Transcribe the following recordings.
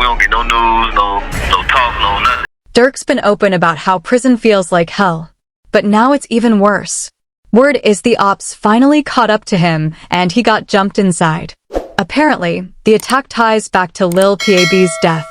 don't get no news, no talk, no nothing. Durk's been open about how prison feels like hell. But now it's even worse. Word is the ops finally caught up to him, and he got jumped inside. Apparently, the attack ties back to Lil Pab's death.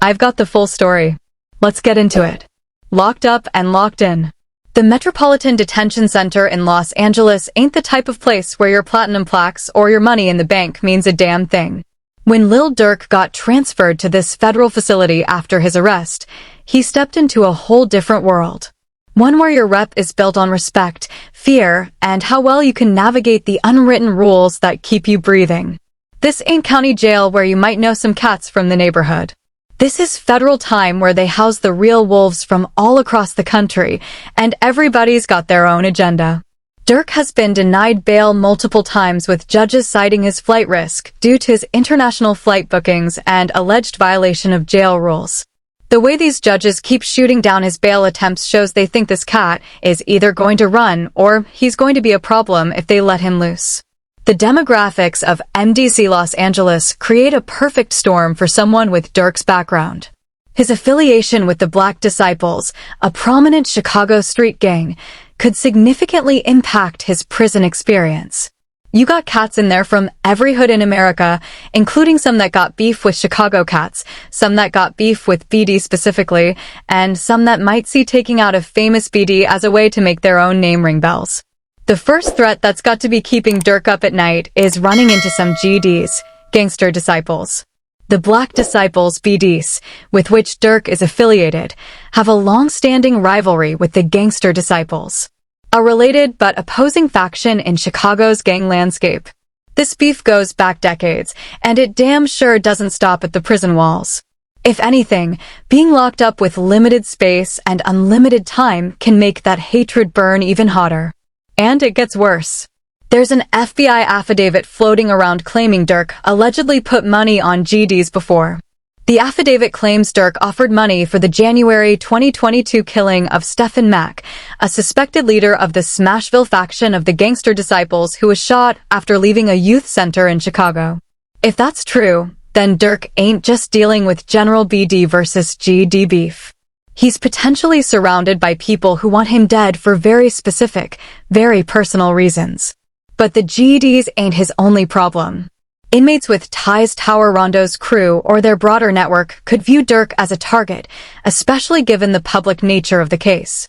I've got the full story. Let's get into it. Locked up and locked in. The Metropolitan Detention Center in Los Angeles ain't the type of place where your platinum plaques or your money in the bank means a damn thing. When Lil Durk got transferred to this federal facility after his arrest, he stepped into a whole different world. One where your rep is built on respect, fear, and how well you can navigate the unwritten rules that keep you breathing. This ain't county jail where you might know some cats from the neighborhood. This is federal time where they house the real wolves from all across the country, and everybody's got their own agenda. Durk has been denied bail multiple times, with judges citing his flight risk due to his international flight bookings and alleged violation of jail rules. The way these judges keep shooting down his bail attempts shows they think this cat is either going to run or he's going to be a problem if they let him loose. The demographics of MDC Los Angeles create a perfect storm for someone with Durk's background. His affiliation with the Black Disciples, a prominent Chicago street gang, could significantly impact his prison experience. You got cats in there from every hood in America, including some that got beef with Chicago cats, some that got beef with BD specifically, and some that might see taking out a famous BD as a way to make their own name ring bells. The first threat that's got to be keeping Durk up at night is running into some GDs, gangster disciples. The Black Disciples BDs, with which Durk is affiliated, have a long-standing rivalry with the gangster disciples, a related but opposing faction in Chicago's gang landscape. This beef goes back decades, and it damn sure doesn't stop at the prison walls. If anything, being locked up with limited space and unlimited time can make that hatred burn even hotter. And it gets worse. There's an FBI affidavit floating around claiming Durk allegedly put money on GDs before. The affidavit claims Durk offered money for the January 2022 killing of Stephen Mack, a suspected leader of the Smashville faction of the gangster disciples who was shot after leaving a youth center in Chicago. If that's true, then Durk ain't just dealing with general BD versus GD beef. He's potentially surrounded by people who want him dead for very specific, very personal reasons. But the GDs ain't his only problem. Inmates with ties to Tower Rondo's crew or their broader network could view Durk as a target, especially given the public nature of the case.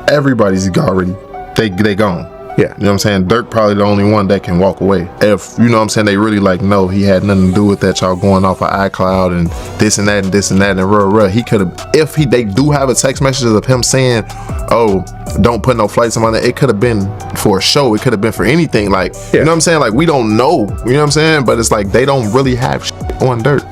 Everybody's already, they gone. Yeah, you know what I'm saying? Durk probably the only one that can walk away. If, you know what I'm saying, they really like, no, he had nothing to do with that, y'all going off of iCloud and this and that and this and that and he could have, if they do have a text message of him saying, oh, don't put no flights on it, it could have been for a show, it could have been for anything, like, you know what I'm saying? Like, we don't know, you know what I'm saying? But it's like, they don't really have shit on Durk.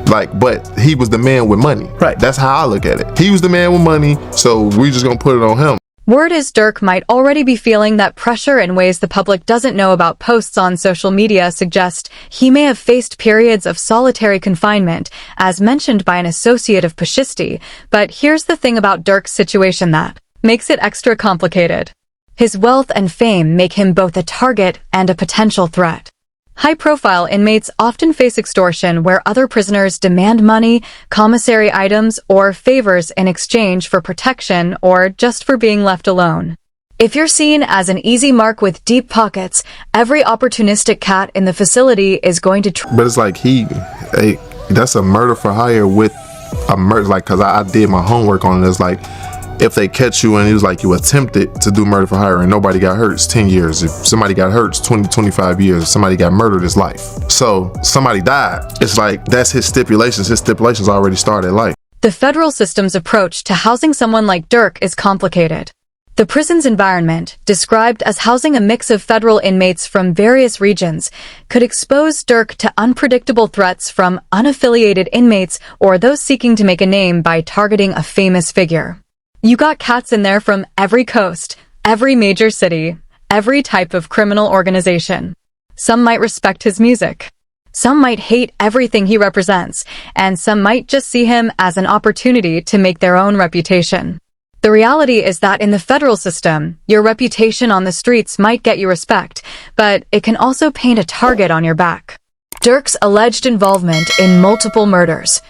Like, but he was the man with money. Right. That's how I look at it. He was the man with money, so we just gonna put it on him. Word is Durk might already be feeling that pressure in ways the public doesn't know about. Posts on social media suggest he may have faced periods of solitary confinement, as mentioned by an associate of Pashisti. But here's the thing about Durk's situation that makes it extra complicated. His wealth and fame make him both a target and a potential threat. High-profile inmates often face extortion where other prisoners demand money, commissary items, or favors in exchange for protection or just for being left alone. If you're seen as an easy mark with deep pockets, every opportunistic cat in the facility is going to But it's like that's a murder for hire with a murder, like, cause I did my homework on it. It's like, if they catch you and it was like you attempted to do murder for hire and nobody got hurt, it's 10 years. If somebody got hurt, it's 20, 25 years. If somebody got murdered, it's life. So somebody died. It's like, that's his stipulations. His stipulations already started life. The federal system's approach to housing someone like Durk is complicated. The prison's environment, described as housing a mix of federal inmates from various regions, could expose Durk to unpredictable threats from unaffiliated inmates or those seeking to make a name by targeting a famous figure. You got cats in there from every coast, every major city, every type of criminal organization. Some might respect his music. Some might hate everything he represents, and some might just see him as an opportunity to make their own reputation. The reality is that in the federal system, your reputation on the streets might get you respect, but it can also paint a target on your back. Durk's alleged involvement in multiple murders,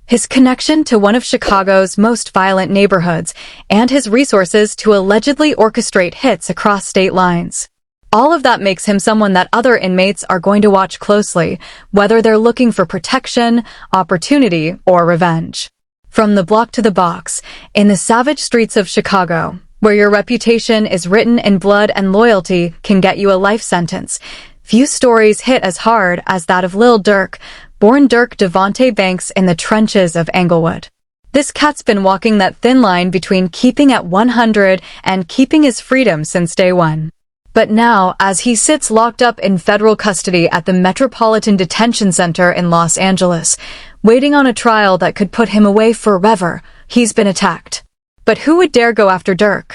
his connection to one of Chicago's most violent neighborhoods, and his resources to allegedly orchestrate hits across state lines. All of that makes him someone that other inmates are going to watch closely, whether they're looking for protection, opportunity, or revenge. From the block to the box, in the savage streets of Chicago, where your reputation is written in blood and loyalty can get you a life sentence, few stories hit as hard as that of Lil Durk, born Durk Devontae Banks in the trenches of Englewood. This cat's been walking that thin line between keeping at 100 and keeping his freedom since day one. But now, as he sits locked up in federal custody at the Metropolitan Detention Center in Los Angeles, waiting on a trial that could put him away forever, he's been attacked. But who would dare go after Durk?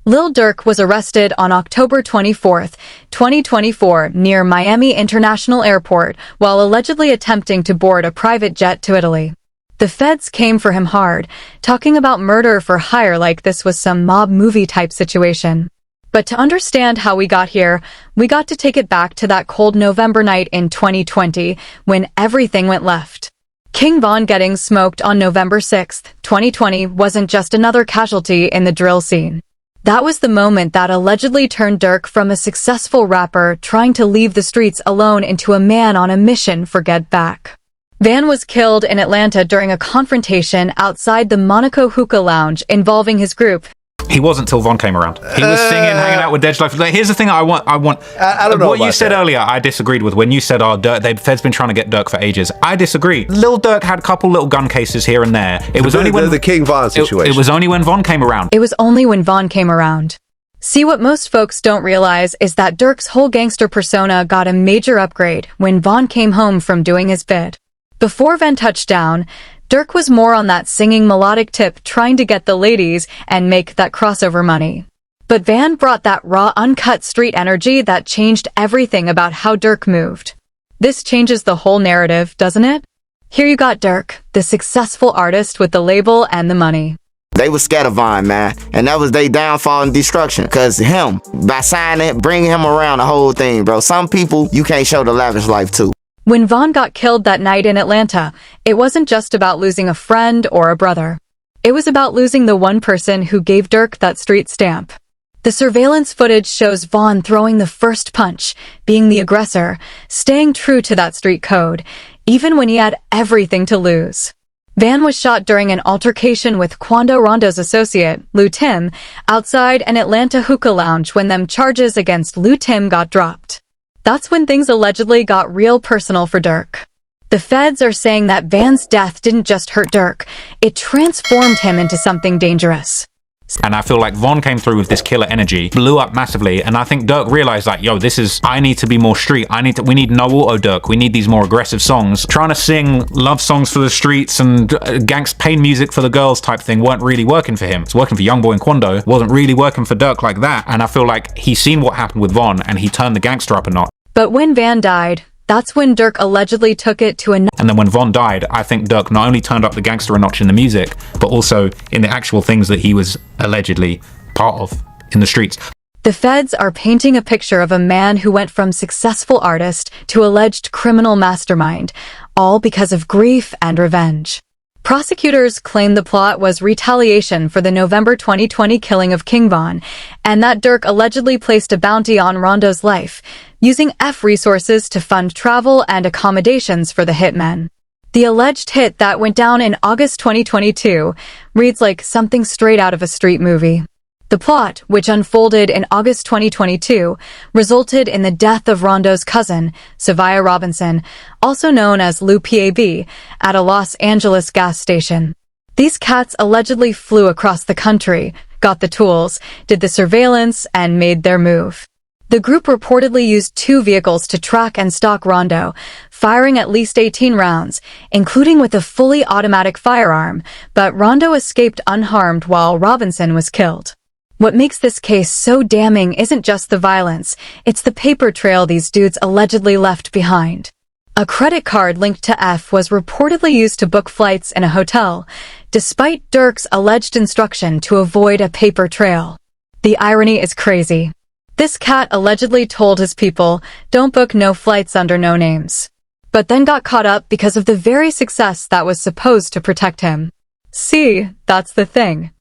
Lil Durk was arrested on October 24, 2024, near Miami International Airport while allegedly attempting to board a private jet to Italy. The feds came for him hard, talking about murder for hire like this was some mob movie type situation. But to understand how we got here, we got to take it back to that cold November night in 2020 when everything went left. King Von getting smoked on November 6, 2020 wasn't just another casualty in the drill scene. That was the moment that allegedly turned Durk from a successful rapper trying to leave the streets alone into a man on a mission for get back. Van was killed in Atlanta during a confrontation outside the Monaco Hookah Lounge involving his group. He wasn't till Von came around. He was singing, hanging out with Dead Life. Here's the thing I want. I don't know what you said that. earlier, I disagreed with. When you said, the Fed's been trying to get Durk for ages. I disagree. Lil Durk had a couple little gun cases here and there. It was only when the King Von situation. It was only when Von came around. It was only when Von came around. See, what most folks don't realize is that Durk's whole gangster persona got a major upgrade when Von came home from doing his bid. Before Van touched down, Durk was more on that singing melodic tip trying to get the ladies and make that crossover money. But Van brought that raw, uncut street energy that changed everything about how Durk moved. This changes the whole narrative, doesn't it? Here you got Durk, the successful artist with the label and the money. They was scared of Von, man, and that was their downfall and destruction. Cause him, by signing, bringing him around the whole thing, bro. Some people you can't show the lavish life to. When Von got killed that night in Atlanta, it wasn't just about losing a friend or a brother. It was about losing the one person who gave Durk that street stamp. The surveillance footage shows Von throwing the first punch, being the aggressor, staying true to that street code, even when he had everything to lose. Van was shot during an altercation with Quando Rondo's associate, Lou Tim, outside an Atlanta hookah lounge when them charges against Lou Tim got dropped. That's when things allegedly got real personal for Durk. The feds are saying that Van's death didn't just hurt Durk, it transformed him into something dangerous. And I feel like Von came through with this killer energy, blew up massively, and I think Durk realized like, yo, I need to be more street. We need no auto Durk. We need these more aggressive songs. Trying to sing love songs for the streets and gangsta pain music for the girls type thing weren't really working for him. It's working for Youngboy and Quando, wasn't really working for Durk like that. And I feel like he's seen what happened with Von and he turned the gangster up a notch. But when Van died, that's when Durk allegedly took it to another. And then when Von died, I think Durk not only turned up the gangster a notch in the music, but also in the actual things that he was allegedly part of in the streets. The feds are painting a picture of a man who went from successful artist to alleged criminal mastermind, all because of grief and revenge. Prosecutors claim the plot was retaliation for the November 2020 killing of King Von, and that Durk allegedly placed a bounty on Rondo's life, using F resources to fund travel and accommodations for the hitmen. The alleged hit that went down in August 2022 reads like something straight out of a street movie. The plot, which unfolded in August 2022, resulted in the death of Rondo's cousin, Savia Robinson, also known as Lou PAB, at a Los Angeles gas station. These cats allegedly flew across the country, got the tools, did the surveillance, and made their move. The group reportedly used 2 vehicles to track and stalk Rondo, firing at least 18 rounds, including with a fully automatic firearm, but Rondo escaped unharmed while Robinson was killed. What makes this case so damning isn't just the violence, it's the paper trail these dudes allegedly left behind. A credit card linked to F was reportedly used to book flights in a hotel, despite Durk's alleged instruction to avoid a paper trail. The irony is crazy. This cat allegedly told his people, don't book no flights under no names. but then got caught up because of the very success that was supposed to protect him. See, that's the thing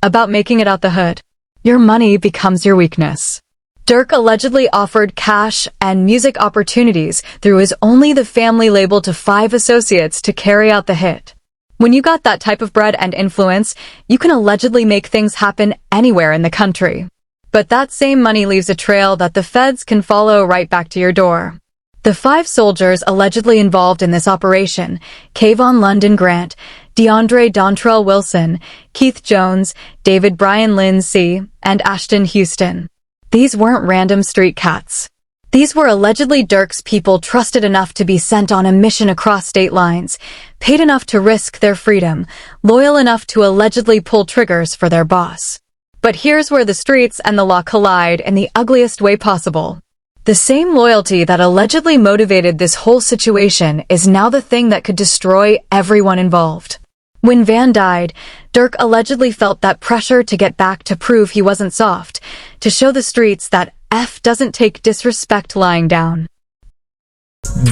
about making it out the hood. Your money becomes your weakness. Durk allegedly offered cash and music opportunities through his Only the Family label to 5 associates to carry out the hit. When you got that type of bread and influence, you can allegedly make things happen anywhere in the country. But that same money leaves a trail that the feds can follow right back to your door. The 5 soldiers allegedly involved in this operation, Kayvon London Grant, DeAndre Dontrell Wilson, Keith Jones, David Brian Lindsay, and Ashton Houston. These weren't random street cats. These were allegedly Durk's people trusted enough to be sent on a mission across state lines, paid enough to risk their freedom, loyal enough to allegedly pull triggers for their boss. But here's where the streets and the law collide in the ugliest way possible. The same loyalty that allegedly motivated this whole situation is now the thing that could destroy everyone involved. When Van died, Durk allegedly felt that pressure to get back to prove he wasn't soft, to show the streets that F doesn't take disrespect lying down.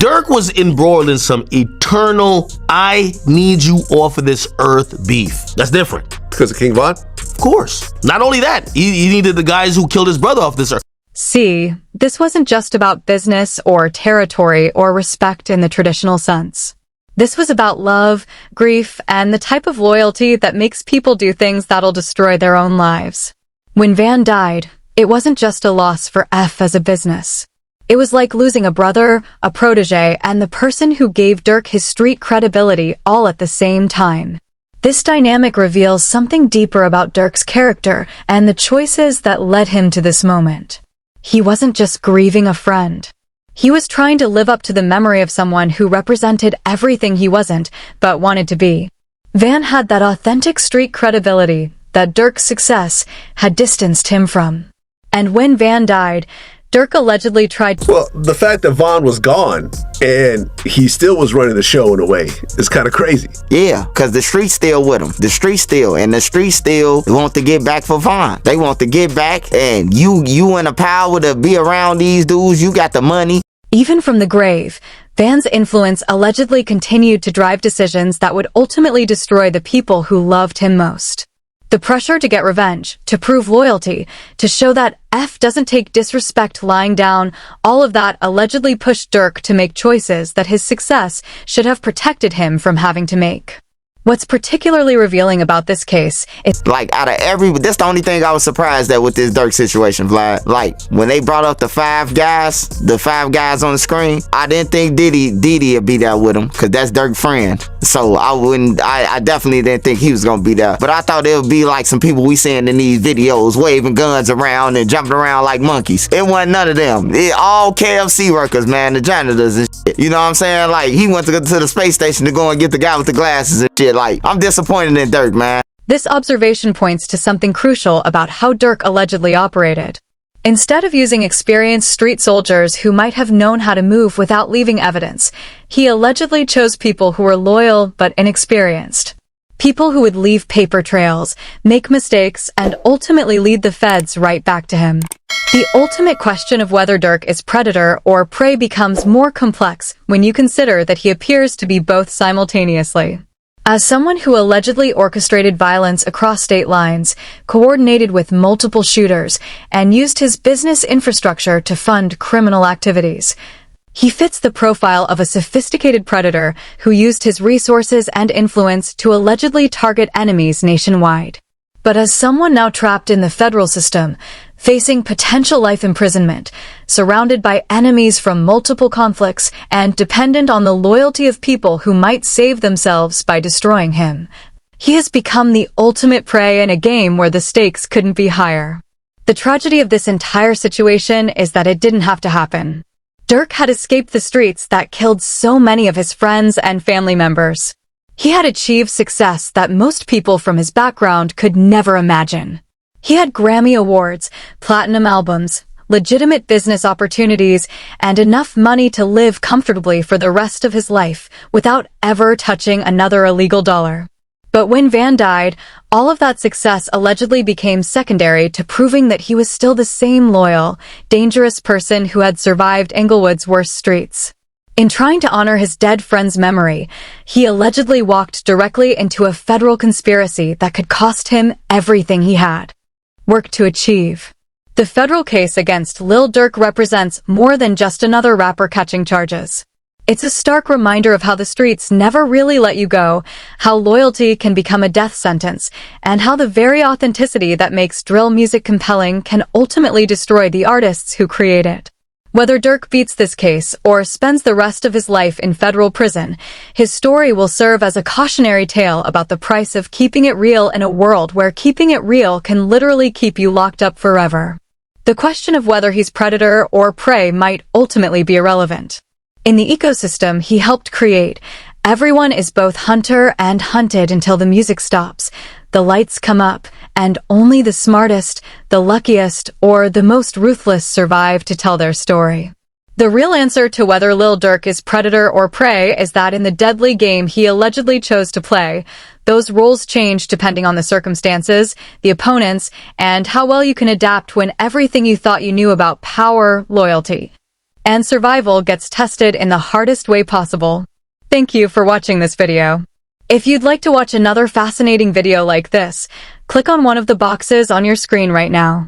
Durk was embroiled in some eternal, I need you off of this earth beef. That's different. Because of King Von? Of course. Not only that, he needed the guys who killed his brother off this earth. See, this wasn't just about business or territory or respect in the traditional sense. This was about love, grief, and the type of loyalty that makes people do things that'll destroy their own lives. When Van died, it wasn't just a loss for F as a business. It was like losing a brother, a protege, and the person who gave Durk his street credibility all at the same time. This dynamic reveals something deeper about Durk's character and the choices that led him to this moment. He wasn't just grieving a friend. He was trying to live up to the memory of someone who represented everything he wasn't, but wanted to be. Van had that authentic street credibility that Durk's success had distanced him from. And when Van died, Durk allegedly tried to— Well, the fact that Von was gone and he still was running the show in a way is kind of crazy. Yeah, because the streets still with him. The streets still want to get back for Von. They want to get back, and you in the power to be around these dudes. You got the money. Even from the grave, Van's influence allegedly continued to drive decisions that would ultimately destroy the people who loved him most. The pressure to get revenge, to prove loyalty, to show that F doesn't take disrespect lying down, all of that allegedly pushed Durk to make choices that his success should have protected him from having to make. What's particularly revealing about this case is— Like, out of that's the only thing I was surprised at with this Durk situation, Vlad. Like, when they brought up the 5 guys on the screen, I didn't think Diddy would be there with him, because that's Durk's friend. So I definitely didn't think he was going to be there. But I thought it would be like some people we seeing in these videos waving guns around and jumping around like monkeys. It wasn't none of them. All KFC workers, man, the janitors and shit. You know what I'm saying? Like, he went to go to the space station to go and get the guy with the glasses and shit. Like, I'm disappointed in Durk, man. This observation points to something crucial about how Durk allegedly operated. Instead of using experienced street soldiers who might have known how to move without leaving evidence, he allegedly chose people who were loyal but inexperienced. People who would leave paper trails, make mistakes, and ultimately lead the feds right back to him. The ultimate question of whether Durk is predator or prey becomes more complex when you consider that he appears to be both simultaneously. As someone who allegedly orchestrated violence across state lines, coordinated with multiple shooters, and used his business infrastructure to fund criminal activities, he fits the profile of a sophisticated predator who used his resources and influence to allegedly target enemies nationwide. But as someone now trapped in the federal system, facing potential life imprisonment, surrounded by enemies from multiple conflicts, and dependent on the loyalty of people who might save themselves by destroying him, he has become the ultimate prey in a game where the stakes couldn't be higher. The tragedy of this entire situation is that it didn't have to happen. Durk had escaped the streets that killed so many of his friends and family members. He had achieved success that most people from his background could never imagine. He had Grammy Awards, platinum albums, legitimate business opportunities, and enough money to live comfortably for the rest of his life without ever touching another illegal dollar. But when Van died, all of that success allegedly became secondary to proving that he was still the same loyal, dangerous person who had survived Inglewood's worst streets. In trying to honor his dead friend's memory, he allegedly walked directly into a federal conspiracy that could cost him everything he had worked to achieve. The federal case against Lil Durk represents more than just another rapper catching charges. It's a stark reminder of how the streets never really let you go, how loyalty can become a death sentence, and how the very authenticity that makes drill music compelling can ultimately destroy the artists who create it. Whether Durk beats this case or spends the rest of his life in federal prison, his story will serve as a cautionary tale about the price of keeping it real in a world where keeping it real can literally keep you locked up forever. The question of whether he's predator or prey might ultimately be irrelevant. In the ecosystem he helped create, everyone is both hunter and hunted until the music stops, the lights come up, and only the smartest, the luckiest, or the most ruthless survive to tell their story. The real answer to whether Lil Durk is predator or prey is that in the deadly game he allegedly chose to play, those roles change depending on the circumstances, the opponents, and how well you can adapt when everything you thought you knew about power, loyalty, and survival gets tested in the hardest way possible. Thank you for watching this video. If you'd like to watch another fascinating video like this, click on one of the boxes on your screen right now.